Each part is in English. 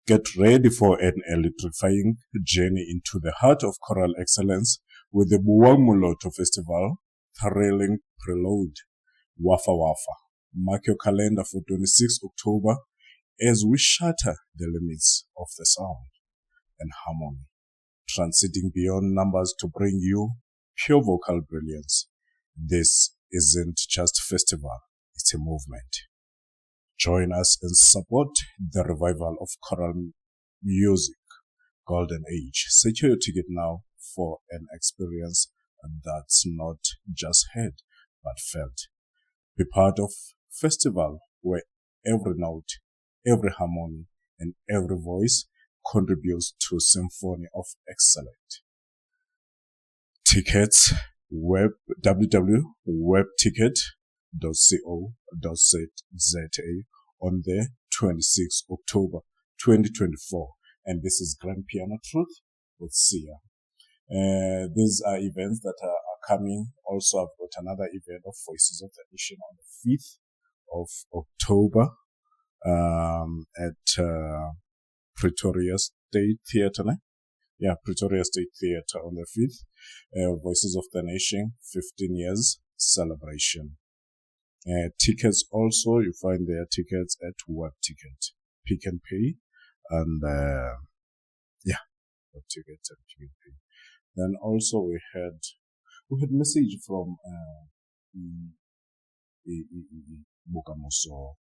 Get ready for an electrifying journey into the heart of choral excellence with the Buwamuloto Festival, thrilling prelude, Wafa Wafa. Mark your calendar for 26 October as we shatter the limits of the sound and harmony, transiting beyond numbers to bring you pure vocal brilliance. This isn't just a festival, it's a movement. Join us and support the revival of choral music, Golden Age. Secure your ticket now for an experience that's not just heard, but felt. Be part of a festival where every note, every harmony, and every voice contributes to a symphony of excellence. Tickets, www.webticket.co.za on the 26th October 2024. And this is Grand Piano Truth with Sia. These are events that are coming. Also, I've got another event of Voices of the Nation on the 5th of October at Pretoria State Theatre. Yeah, Pretoria State Theatre on the 5th. Voices of the Nation, 15 years celebration. Tickets also, you find their tickets at Web Ticket, Pick and Pay, and Web Ticket and Pick and Pay. Then also we had message from Bukamoso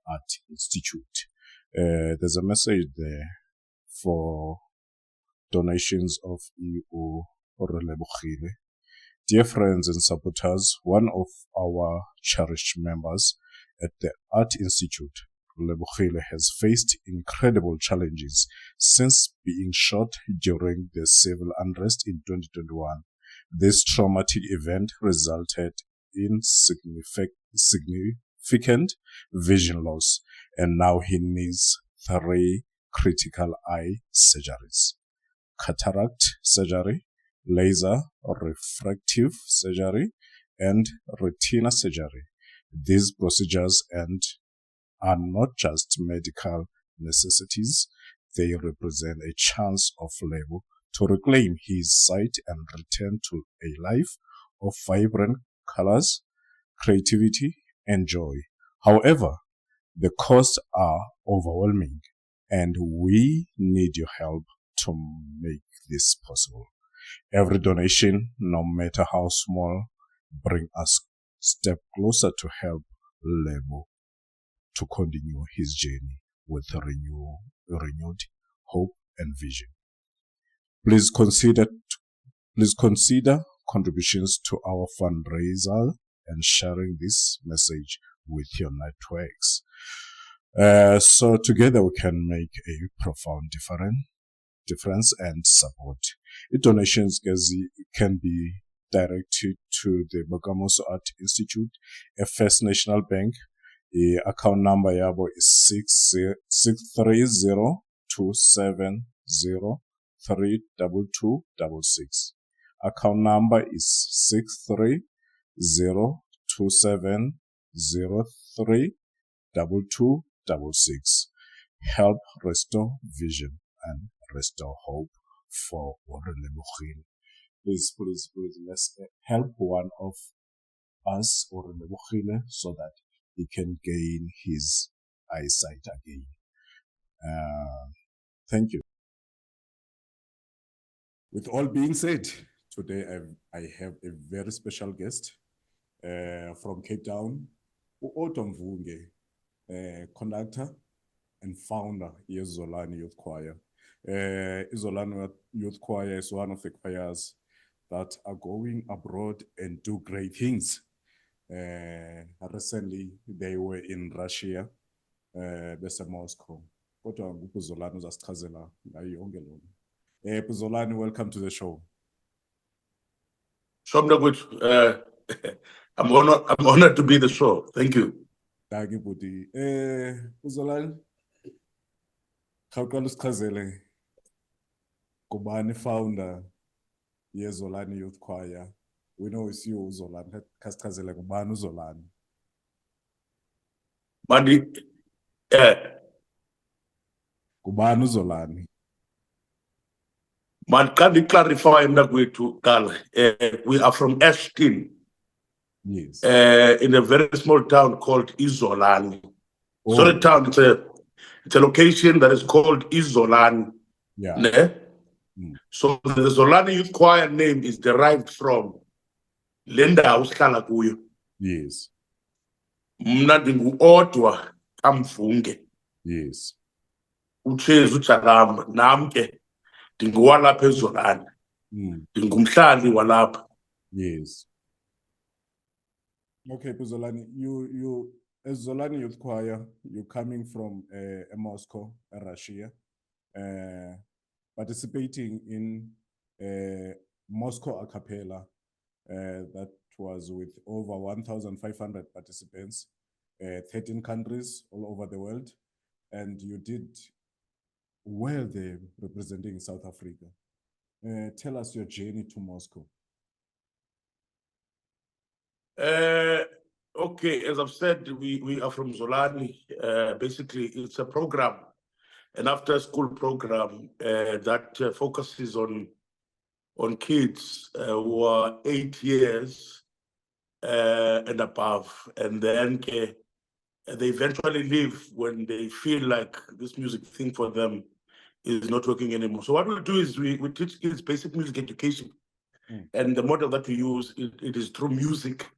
Art Institute. There's a message there for donations of EU Orelebukhile. Dear friends and supporters, one of our cherished members at the Art Institute, Lebukhile, has faced incredible challenges since being shot during the civil unrest in 2021. This traumatic event resulted in significant vision loss, and now he needs 3 critical eye surgeries: cataract surgery, laser refractive surgery, and retina surgery. These procedures are not just medical necessities, they represent a chance of Lebo to reclaim his sight and return to a life of vibrant colors, creativity, and joy. However, The costs are overwhelming, and we need your help to make this possible. Every donation, no matter how small, bring us step closer to help Lebo to continue his journey with renewed hope and vision. Please consider contributions to our fundraiser and sharing this message with your networks. So together we can make a profound difference and support. Donations can be directed to the Bagamoso Art Institute, a First National Bank. The account number yabo is 63027032266. Account number is 63027032266. Help restore vision and restore hope for Orelebohile. Please, let's help one of us, Orelebohile, so that he can gain his eyesight again. Thank you. With all being said, today I have a very special guest from Cape Town, Odwa Mvunge, conductor and founder of Zolani Youth Choir. Zolani Youth Choir is one of the choirs that are going abroad and do great things. Recently, they were in Russia, bese Moscow. Kodwa Zolani uzasichazela ngayo yonke lona. Zolani, welcome to the show. I'm honored to be the show. Thank you. Thank you, Buti. Zolani, khawuqala usichazele kubani founder Zolani Youth Choir. We know it's you, Zolani. Khasichazele kubani uZolani. Mandi, kubani uZolani. Man, can you clarify we are from Ashton. Yes. In a very small town called Zolani. Oh. So the town, it's a location that is called Zolani. Yeah. Ne? So the Zolani Youth Choir name is derived from Lenda usihlala kuyo. Yes. Mna Odwa Mvunge. Yes. Uchezi uJalamba namke ndingowalapha eZolani. Ndingumhlali walapha. Yes. Okay, Zolani, you as Zolani Youth Choir, you're coming from Moscow, Russia, participating in Moscow a cappella that was with over 1,500 participants, 13 countries all over the world, and you did well there representing South Africa. Tell us your journey to Moscow. Okay, as I've said, we are from Zolani. Basically, it's a program, an after-school program that focuses on kids who are 8 years and above, and then they eventually leave when they feel like this music thing for them is not working anymore. So what we do is we teach kids basic music education, and the model that we use it is through music.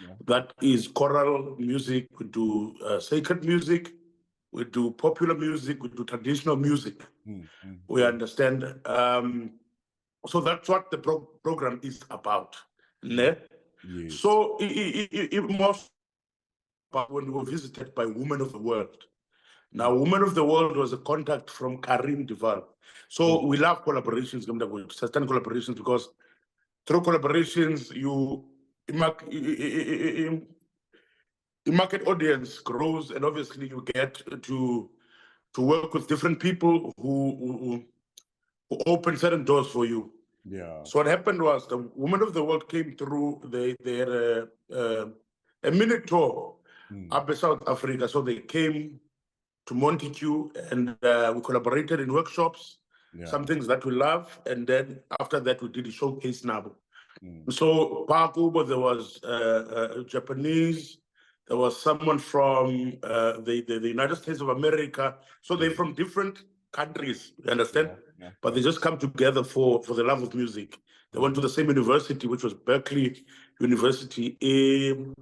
Yeah. That is choral music. We do sacred music. We do popular music. We do traditional music. We understand. So that's what the program is about. Yes. So most when we were visited by Women of the World. Now, Women of the World was a contact from Karim Duval. So we love collaborations, sustain collaborations, because through collaborations, the market audience grows, and obviously you get to work with different people who open certain doors for you. Yeah. So what happened was the Women of the World came through. They had a mini tour up in South Africa. So they came to Montague, and we collaborated in workshops, some things that we love, and then after that we did a showcase now. So Pakubo, there was Japanese, There was someone from the United States of America. So they're from different countries, you understand? But they just come together for the love of music. They went to the same university, which was Berkeley University in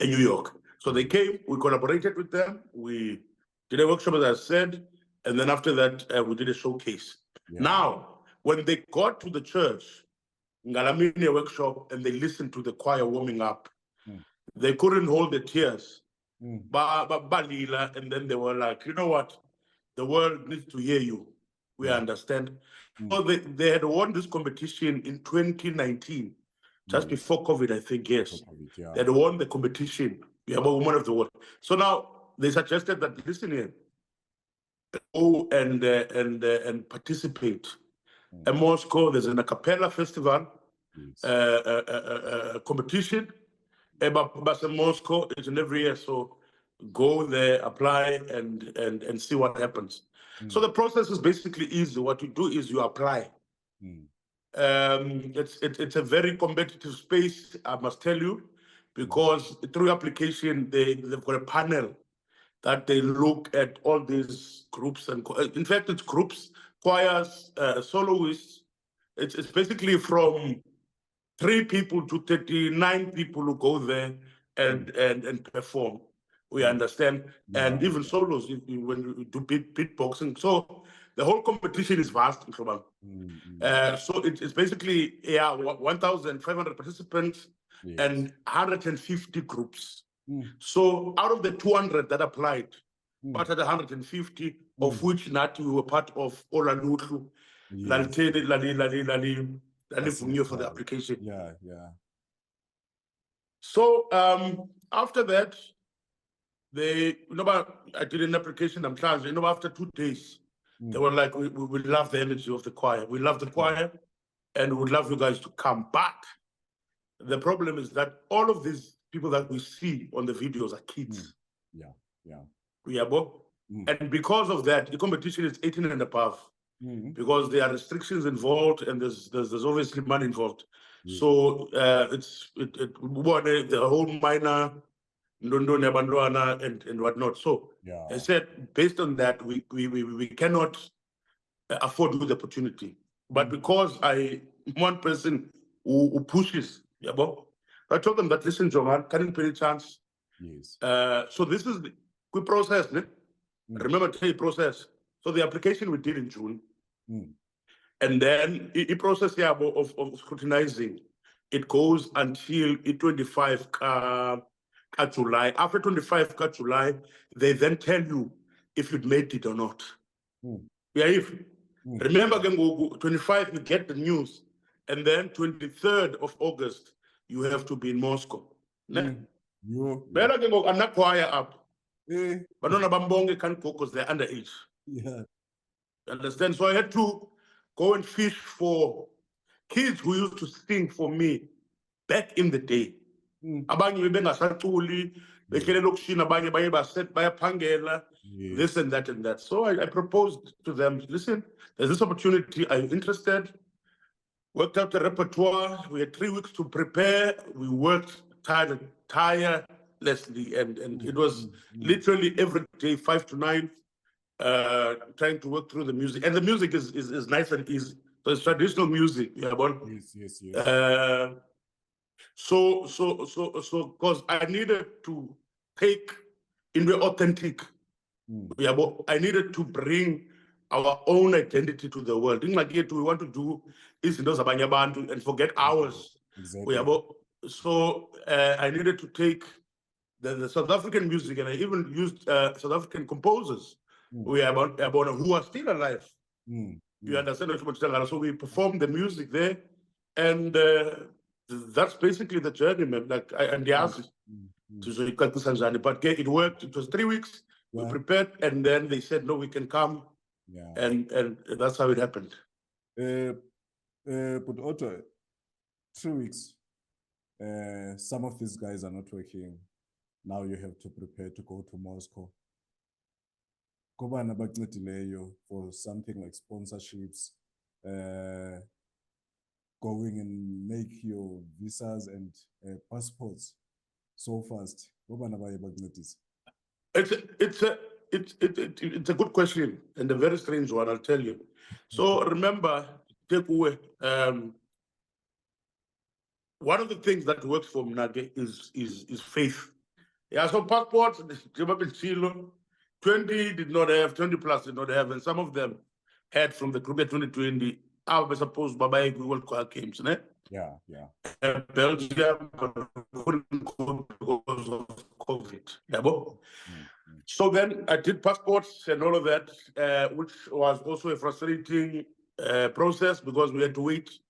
New York. So they came, we collaborated with them, we did a workshop, as I said, and then after that, we did a showcase. Now, when they got to the church, Ngalamini workshop, and they listened to the choir warming up, they couldn't hold their tears. Balila, and then they were like, you know what? The world needs to hear you. We understand. So they had won this competition in 2019, just before COVID, I think, yes. They had won the competition. We are Woman of the World. So now they suggested that, listen here, go and participate. In Moscow, there's an a cappella festival, competition. But in Moscow, it's in every year. So go there, apply, and see what happens. So the process is basically easy. What you do is you apply. It's a very competitive space, I must tell you, because through application, they've got a panel that they look at all these groups. And in fact, it's groups, choirs, soloists. It's basically from 3 people to 39 people who go there and perform. We understand. And even solos when you do beatboxing. So the whole competition is vast. So it's basically 1,500 participants and 150 groups. So out of the 200 that applied, but at 150, of which not we were part of Olalutlu, Mvunge for the application. So after that, I did an application. After 2 days, they were like, we love the energy of the choir. We love the choir, and we would love you guys to come. But the problem is that all of these people that we see on the videos are kids. And because of that, the competition is 18 and above. Because there are restrictions involved, and there's obviously money involved. So the whole minor and whatnot. So I said, based on that, we cannot afford to do the opportunity. But because one person who pushes, I told them that, listen, Johan, can you pay a chance? So this is the quick process. Remember, tell you process. So the application we did in June. And then the process of scrutinizing, it goes until 25 July. After 25 July, they then tell you if you'd made it or not. Remember, 25, you get the news. And then 23rd of August, you have to be in Moscow. Better go and not choir up. But no, Bambonge can't go because they're underage. Understand? So I had to go and fish for kids who used to sing for me back in the day. Abanye bengasaculi, behlele lokishini, abanye baye baset bayaphangela, this and that and that. So I proposed to them, listen, there's this opportunity. Are you interested? Worked out the repertoire. We had 3 weeks to prepare. We worked tirelessly, and it was literally every day, 5 to 9. Trying to work through the music, and the music is nice and easy. So it's traditional music. Yes. So because I needed to take in the authentic. I needed to bring our own identity to the world. Things like we want to do is and forget ours. So I needed to take the South African music, and I even used South African composers who are still alive. You understand what I'm saying? So we performed the music there, and that's basically the journey, man. Like and they asked but it worked. It was 3 weeks. We prepared, and then they said, no, we can come. And that's how it happened. But Odwa, 3 weeks. Some of these guys are not working. Now you have to prepare to go to Moscow. Kobana bakuncedileyo for something like sponsorships, going and make your visas and passports so fast. It's a good question and a very strange one, I'll tell you. So remember, take away, one of the things that works for Mnage is faith. Yeah, so passports, 20 did not have, 20 plus did not have, and some of them had from the Caribbean 2020. I was supposed Baba World Cup games, né? Yeah, yeah. Belgium couldn't go because of COVID. Yeah, so then I did passports and all of that, which was also a frustrating process because we had to wait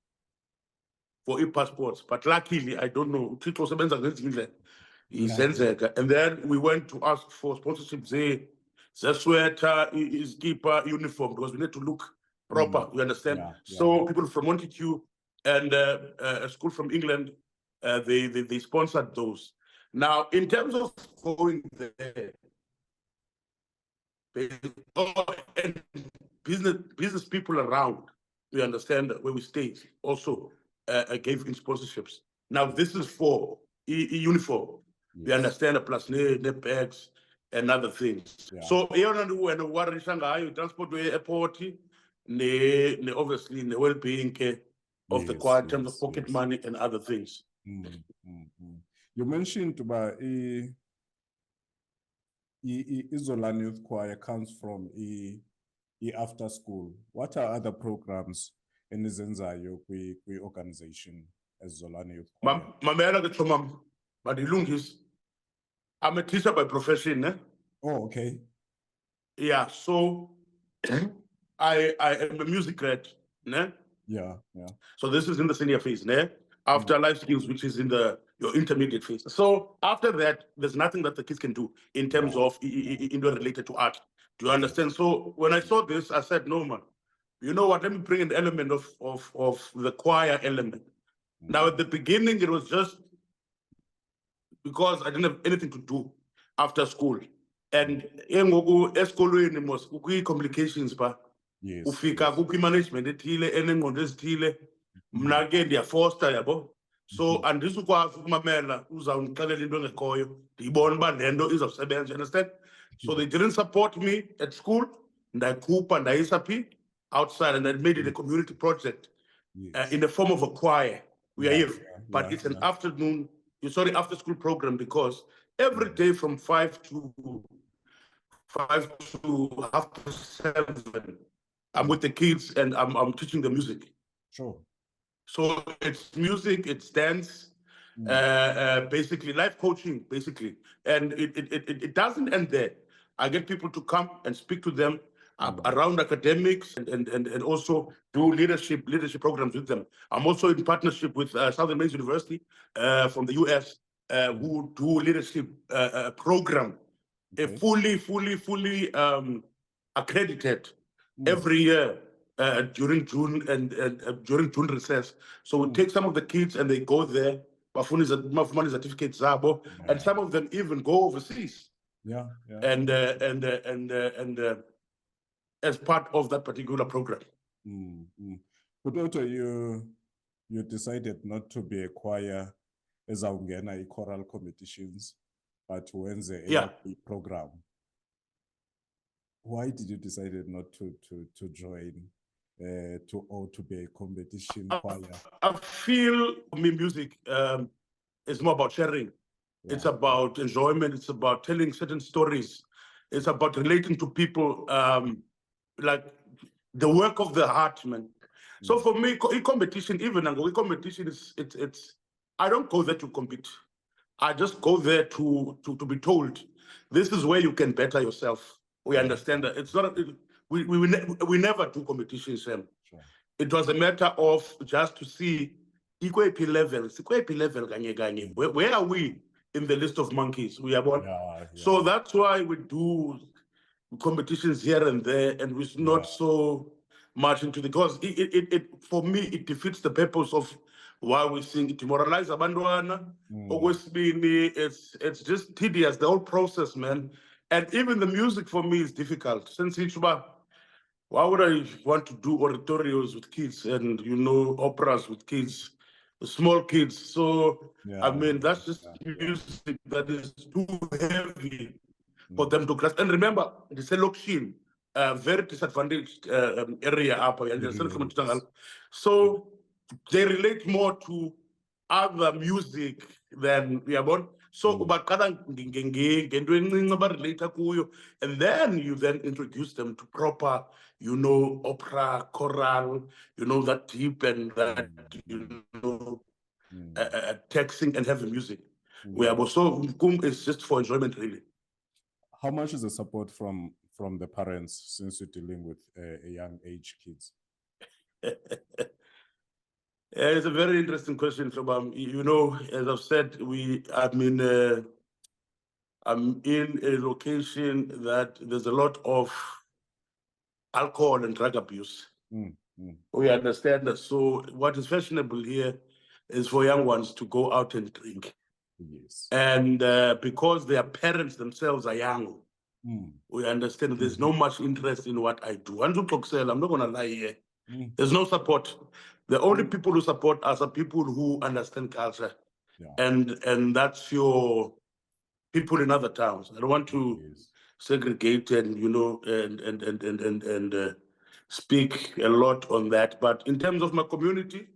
for e-passports. But luckily, I don't know, and then we went to ask for sponsorship. They sweater is keeper uniform because we need to look proper. You understand? Yeah, So people from Montague and a school from England, they sponsored those. Now, in terms of going there, and business people around, we understand where we stay, also gave in sponsorships. Now, this is for uniform. We understand the plus the bags and other things. Yeah. So, when we transport to airport, obviously the well-being of the choir in terms of pocket money and other things. You mentioned about Zolani Youth Choir comes from after school. What are other programs in Zenzayo organization as Zolani Youth Choir? But the lungis, I'm a teacher by profession. Eh? Oh, okay. Yeah, so I am a music grad. Ne? Yeah, yeah. So this is in the senior phase, ne? After life skills, which is in your intermediate phase. So after that, there's nothing that the kids can do in terms of related to art. Do you understand? So when I saw this, I said, no, man, you know what? Let me bring an element of the choir element. Now, at the beginning, it was just because I didn't have anything to do after school. And esikolweni mos complications ba ufika kukho management ethile enengqondo ezithile mna ke ndiyafosta yabo so andisukwazi ukumamela uzawundixelela into engekhoyo ndiyibona uba le nto izawusebenza, understand? So they didn't support me at school, ndayikhupha ndayisa phi outside, and I made it a community project in the form of a choir. We are here, but it's an after school program, because every day from 5 to 7:30, I'm with the kids and I'm teaching the music. Sure. So it's music, it's dance, basically life coaching, basically. And it doesn't end there. I get people to come and speak to them around academics and also do leadership programs with them. I'm also in partnership with Southern Maine University from the US, who do leadership program, fully accredited every year during June and during June recess. So we take some of the kids and they go there, bafuna certificates zabo, and some of them even go overseas. And as part of that particular program. But also you decided not to be a choir as a choral competitions, but when the program. Why did you decide not to join to be a competition choir? I feel music is more about sharing. It's about enjoyment. It's about telling certain stories. It's about relating to people, like the work of the heart, man. So for me, competition, even competition it's. I don't go there to compete. I just go there to be told, this is where you can better yourself. We understand that it's not. We never do competitions. Sure. It was a matter of just to see equal level. Where are we in the list of monkeys? We are one. So that's why we do competitions here and there, and we're not so much into because it for me it defeats the purpose of why we sing. It demoralize abandwana. It's just tedious, the whole process, man. And even the music for me is difficult. Since why would I want to do oratorios with kids and operas with kids small kids. So Yeah, I mean, that's just yeah. music that is too heavy for them to grasp. And remember, the selection, very disadvantaged area up. Yes. So they relate more to other music than uyabona. So ubaqala ngento encinci abarelate kuyo, and then you then introduce them to proper, you know, opera, choral, you know, that deep and that, you know, texting and heavy music. So it's just for enjoyment, really. How much is the support from the parents, since you're dealing with young age kids? It's a very interesting question, Shobam. You know, as I've said, I'm in a location that there's a lot of alcohol and drug abuse. We understand that. So what is fashionable here is for young ones to go out and drink. Yes. And because their parents themselves are young, we understand there's no much interest in what I do. And I'm not going to lie here. There's no support. The only people who support us are people who understand culture. And that's your people in other towns. I don't want to segregate and, you know, and speak a lot on that. But in terms of my community,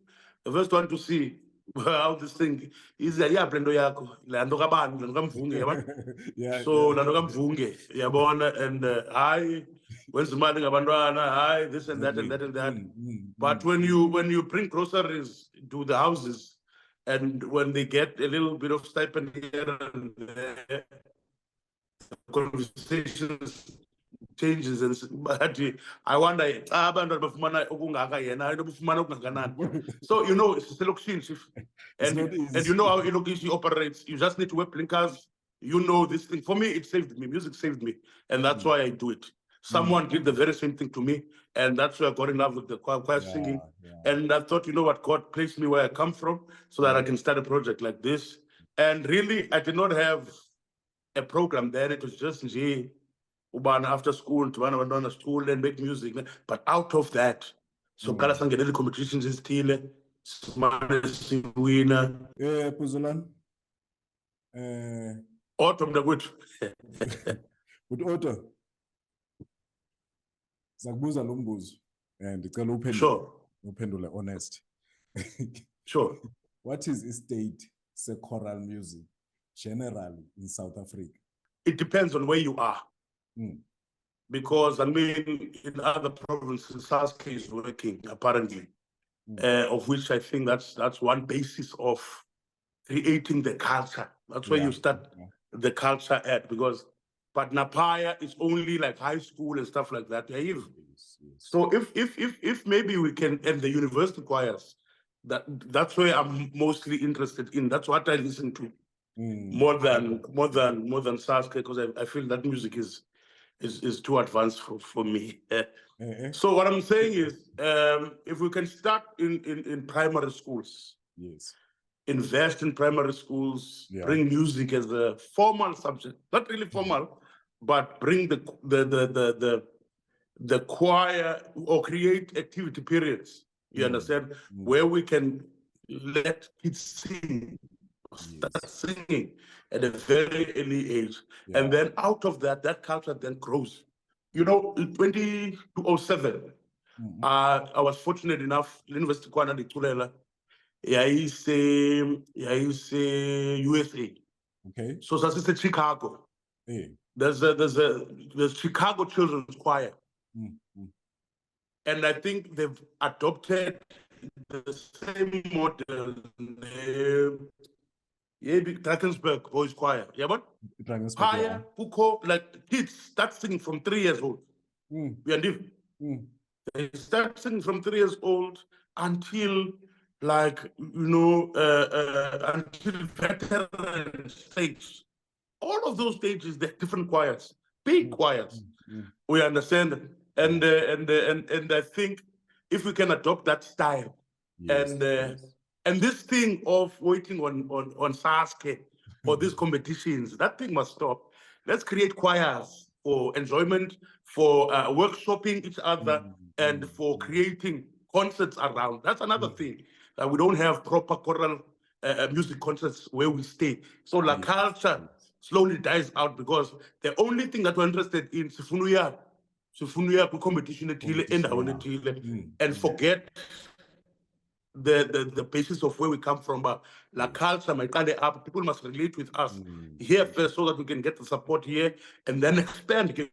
the first one to see how this thing is, yeah, Brendo Yako, Lando Kaban, Lando Mvunge, so Lando Mvunge, Yabona, and hi, when's the money Abandwana, hi, this and that and that and that. But when you bring groceries to the houses, and when they get a little bit of stipend here and there, conversations changes, and but I wonder so you know it's a and you know how Ilokishi operates. You just need to wear blinkers. You know this thing. For me, it saved me. Music saved me, and that's why I do it. Someone did the very same thing to me, and that's why I got in love with the choir singing. And I thought, you know what, God placed me where I come from so that I can start a project like this. And really, I did not have a program there. It was just after school to run on school and make music. But out of that, so kala sangenele competitions ezithile, simane winner. Zolani. Odwa mntakwethu. But Odwa, zakubuza lo mbuzo ndicela uphendule honest. Sure. What is the state of choral music generally in South Africa? It depends on where you are. Because I mean, in other provinces, SASK is working apparently, of which I think that's one basis of creating the culture. That's where you start the culture at, because but Napaya is only like high school and stuff like that. So if maybe we can, and the university choirs, that's where I'm mostly interested in. That's what I listen to more than SASK, because I feel that music is too advanced for me. So what I'm saying is, if we can start in primary schools, invest in primary schools, bring music as a formal subject, not really formal, but bring the choir, or create activity periods, you understand, where we can let kids sing, start singing at a very early age. And then out of that culture then grows. You know, in 2007, I was fortunate enough, University Kwana Ditulela, USA. Okay. So that's Chicago. There's Chicago Children's Choir. And I think they've adopted the same model. Drakensberg Boys Choir. Yeah, but higher, like kids start singing from 3 years old. They start singing from 3 years old until, like, you know, until veteran stage. All of those stages, they're different choirs, big choirs. We understand, and I think if we can adopt that style, and this thing of waiting on SASK or these competitions, that thing must stop. Let's create choirs for enjoyment, for workshopping each other, and for creating concerts around. That's another thing. that we don't have proper choral music concerts where we stay. So la culture slowly dies out because the only thing that we're interested in is competition and forget the basis of where we come from. La culture, my kind up, people must relate with us here first so that we can get the support here and then expand to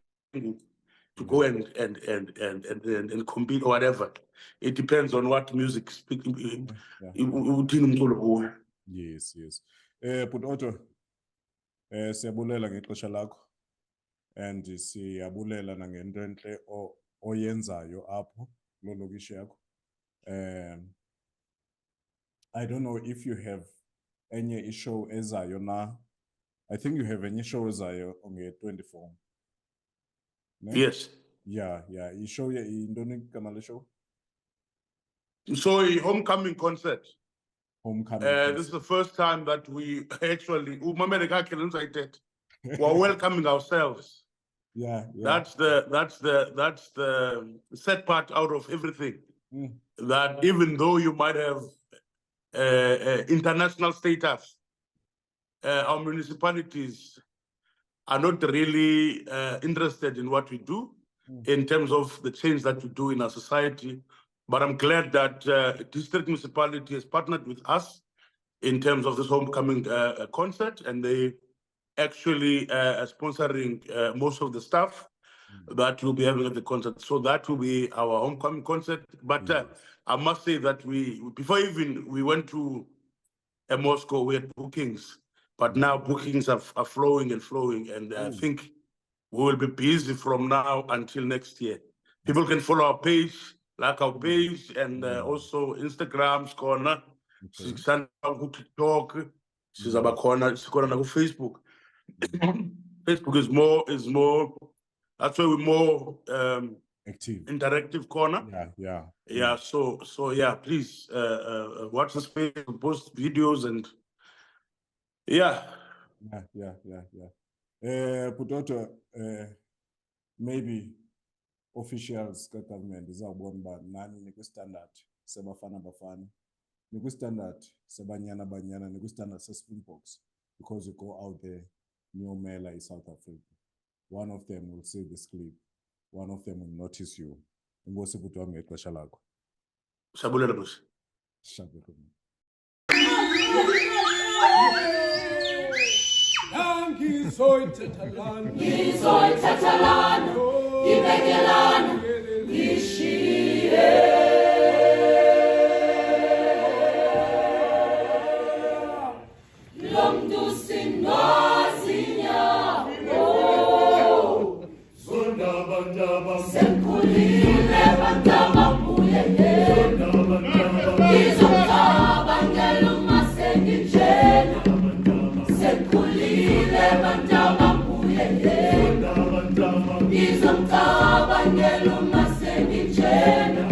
go and compete or whatever. It depends on what music speaking. Yes. But Odwa, siyabulela ngexesha lakho and siyabulela nangento entle oyenzayo apho lo lokishi yakho. I don't know if you have any show ezayo na. I think you have any show ezayo on the 24. Ne? Yes. Yeah. Show ye indoni kamale show. So a homecoming concert. Homecoming. This is the first time that we actually we're welcoming ourselves. Yeah. That's the sad part out of everything. That even though you might have international status, our municipalities are not really interested in what we do in terms of the change that we do in our society. But I'm glad that district municipality has partnered with us in terms of this homecoming concert, and they actually are sponsoring most of the stuff that we'll be having at the concert. So that will be our homecoming concert. But I must say that before even we went to Moscow, we had bookings, but now bookings are flowing, and I think we will be busy from now until next year. People can follow our page, like our page, and also Instagram, corner, TikTok, Facebook. Facebook is more. That's why we're more active, interactive corner. Yeah. So yeah, please watch the space, post videos, and yeah. But maybe officials government izawubona uba nani nikwistandard sebafana bafana, nikwistandard sebanyana banyana, nikwistandard seSpringboks, because you go out there niyomela South Africa. One of them will see this clip, one of them will notice you. Inkosi bhuti wami ngexesha lakho. Sabulela bosi. Ngizoyithathalana ibekelana ngishiye lomntu sinozinyawo zondaba senkhulile bandaba mbuyele ngizocabangela uma sengitshela senkhulile bandaba mbuyele ngizocabangela uma sengitshela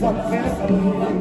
What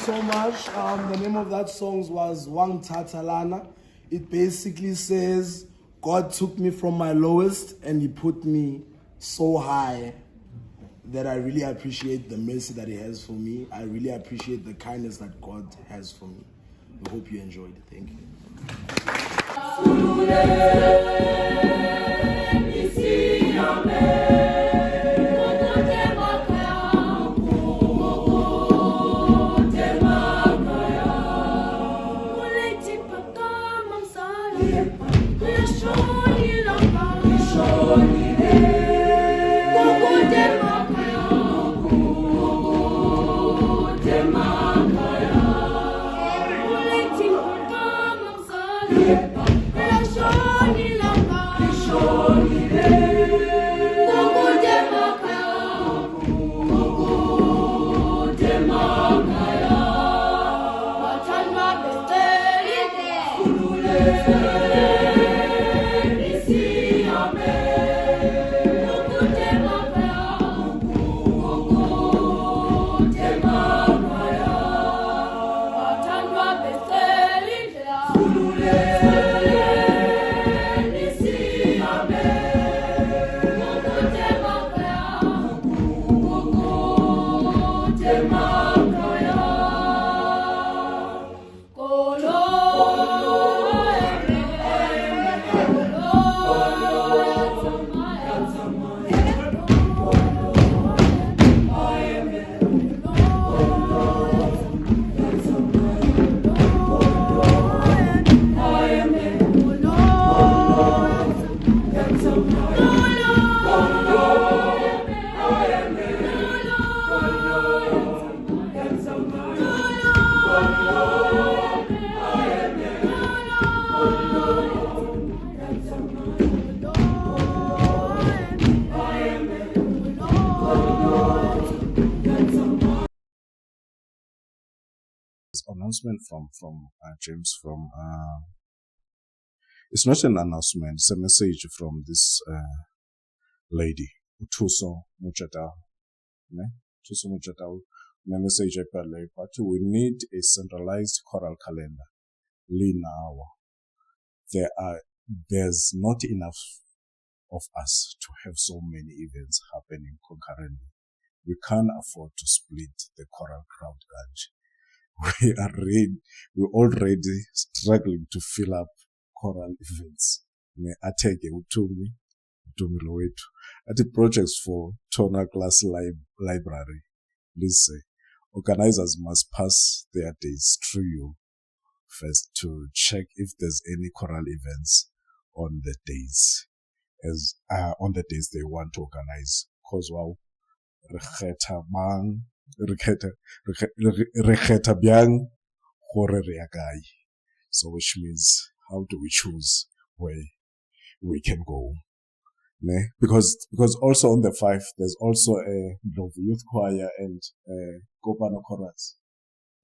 so much. The name of that song was Wang Tatalana. It basically says, God took me from my lowest and he put me so high that I really appreciate the mercy that he has for me. I really appreciate the kindness that God has for me. I hope you enjoyed it. Thank you. Announcement from James from it's not an announcement, it's a message from this lady Utuso Muchatau, ne? Utuso Muchatau, a message but we need a centralized choral calendar. There's not enough of us to have so many events happening concurrently. We can't afford to split the choral crowd bunch. We're already struggling to fill up choral events. Atege utumi lowetu. At the projects for Toner Class Library, please say, organizers must pass their days through you first to check if there's any choral events on the days they want to organize. Cause wow, so which means how do we choose where we can go? Ne? Because also on the 5 there's also a youth choir and Kopano chorus,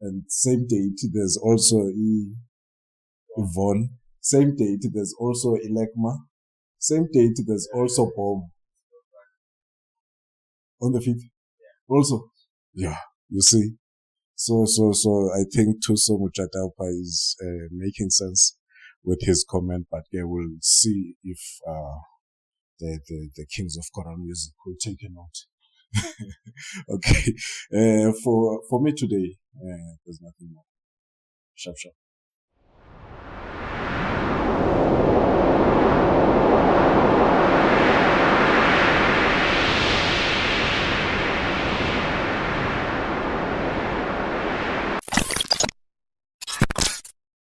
and same date there's also Yvonne, same date there's also Elekma, same date there's also Bomb on the 5th also. Yeah, you see. So I think Tuso Muchataupa is making sense with his comment, but yeah, we'll see if the Kings of Choral Music will take a note. Okay. For me today, there's nothing more. Sharp.